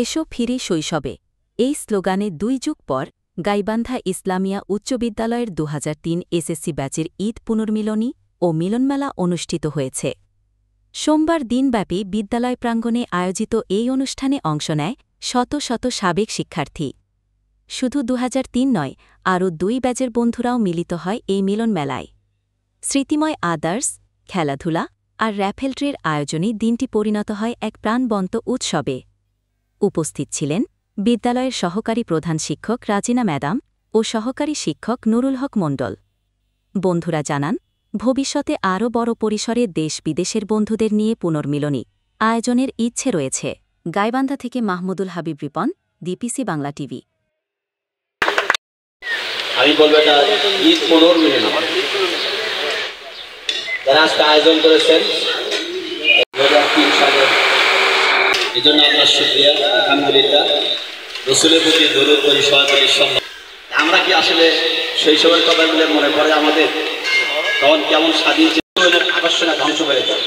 এসো ফিরি শৈশবে এই স্লোগানে 2 যুগ পর গাইবান্ধা ইসলামিয়া উচ্চ বিদ্যালয়ের 2003 এসএসসি ব্যাচের ঈদ পুনর্মিলনী ও মিলনমেলা অনুষ্ঠিত হয়েছে। সোমবার দিনব্যাপী বিদ্যালয় প্রাঙ্গণে আয়োজিত এই অনুষ্ঠানে অংশ নেয় শত শত সাবেক শিক্ষার্থী। শুধু 2003 নয়, আরও 2 ব্যাচের বন্ধুরাও মিলিত হয় এই মিলনমেলায়। স্মৃতিময় আদার্স, খেলাধুলা আর র্যাফেলট্রির আয়োজনে দিনটি পরিণত হয় এক প্রাণবন্ত উৎসবে। উপস্থিত ছিলেন বিদ্যালয়ের সহকারী প্রধান শিক্ষক রাজিনা ম্যাডাম ও সহকারী শিক্ষক নুরুল হক মণ্ডল। বন্ধুরা জানান, ভবিষ্যতে আরও বড় পরিসরে দেশ-বিদেশের বন্ধুদের নিয়ে পুনর্মিলনী আয়োজনের ইচ্ছে রয়েছে। গাইবান্ধা থেকে মাহমুদুল হাবিব রিপন, ডিপিসি বাংলা টিভি। আমি বলবো এটা ঈদ পুনর্মিলনী যারা আজকে আয়োজন করেছেন, এই জন্য আপনার শুকরিয়া। আলহামদুলিল্লাহ, রসুলের প্রতি দরুদ করি, সহকারী সম্মান। আমরা কি আসলে শৈশবের কথাগুলো মনে পড়ে আমাদের? তখন কেমন স্বাধীন আকর্ষণে ধ্বংস হয়ে যায়।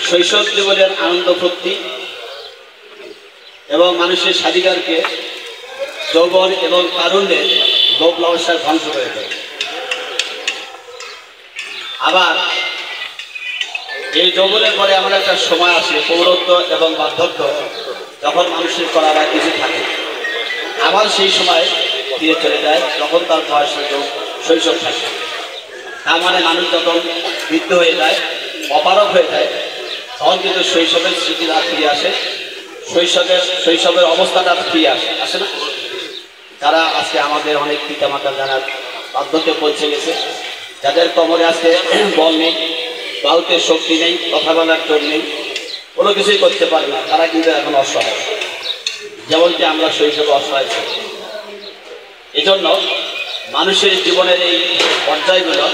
শৈশব জীবনের আনন্দ ফুর্তি এবং মানুষের স্বাধিকারকে যৌবন এবং তারুণ্যের লোভ লালসার ধ্বংস করে দেয়। আবার এই যৌবনের পরে এমন একটা সময় আসে, পৌরত্ব এবং বার্ধক্য, যখন মানুষের করার আর কিছু থাকে। আবার সেই সময় ফিরে চলে যায় যখন তার বয়স শৈশব থাকে। তার মানে মানুষ যখন বৃদ্ধ হয়ে যায়, অপারগ হয়ে যায়, তখন কিন্তু শৈশবের স্মৃতি আর ফিরে আসে, শৈশবের অবস্থাটা ফিরে আসে না। যারা আজকে আমাদের অনেক পিতামাতা যারা বার্ধক্যে পৌঁছে গেছে, যাদের কোমরে আজকে বল নেই, বাহুতে শক্তি নেই, কথা বলার জোর নেই, কোনো কিছুই করতে পারে না, তারা কিন্তু এখন অসহায়, যেমনটি আমরা শৈশবে অসহায় ছিলাম। এই জন্য মানুষের জীবনের এই পর্যায়গুলো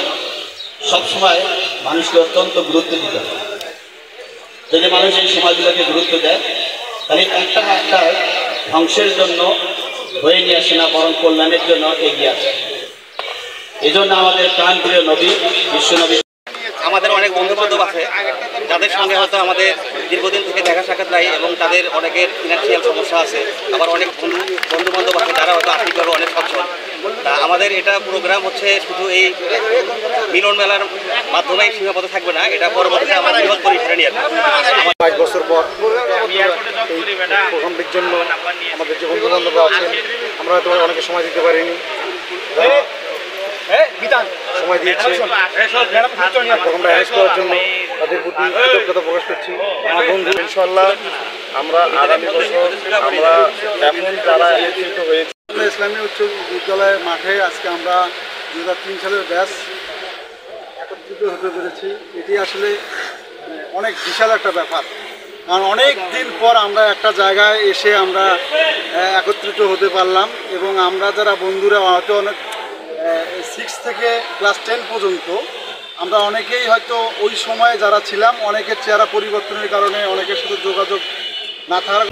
সবসময় মানুষকে অত্যন্ত গুরুত্ব দিতে হবে। যদি মানুষ এই সময়গুলোকে গুরুত্ব দেয়, তাহলে একটা না একটা ধ্বংসের জন্য হয়ে নিয়ে আসে না, বরং কল্যাণের জন্য এগিয়ে আসে। এই জন্য আমাদের প্রাণপ্রিয় নবী, বিশ্বনবী, আমাদের অনেক বন্ধু বান্ধব আছে যাদের সঙ্গে হয়তো আমাদের দীর্ঘদিন থেকে দেখা সাক্ষাৎ নাই এবং তাদের অনেকের ফিনান্সিয়াল সমস্যা আছে। আবার অনেক বন্ধু বান্ধব আছে যারা হয়তো আর্থিকভাবে অনেক সচ্ছল। তা আমাদের এটা প্রোগ্রাম হচ্ছে শুধু এই মিলন মেলার মাধ্যমেই সীমাবদ্ধ থাকবে না, এটা পরবর্তীতে আমার বৃহৎ পরিসরে নিয়ে আসবে। 5 বছর পর প্রোগ্রামটির জন্য আমাদের যে বন্ধু বান্ধবরা আছেন, আমরা হয়তো অনেকে সময় দিতে পারিনি, সময় দিয়েছে প্রোগ্রামটা অ্যারেঞ্জ করার জন্য তাদের প্রতি কৃতজ্ঞতা প্রকাশ করছি। আমার বন্ধু, ইনশাআল্লাহ আমরা আগামী বছর আমরা এখন যারা একত্রিত হয়েছি ইসলামী উচ্চ বিদ্যালয়ের মাঠে আজকে আমরা 2003 সালের ব্যাচ একত্রিত হতে পেরেছি। এটি আসলে অনেক বিশাল একটা ব্যাপার, কারণ অনেক দিন পর আমরা একটা জায়গায় এসে আমরা একত্রিত হতে পারলাম। এবং আমরা যারা বন্ধুরা হয়তো অনেক 6 থেকে ক্লাস 10 পর্যন্ত আমরা অনেকেই হয়তো ওই সময়ে যারা ছিলাম, অনেকের চেহারা পরিবর্তনের কারণে অনেকের সাথে যোগাযোগ না থাকার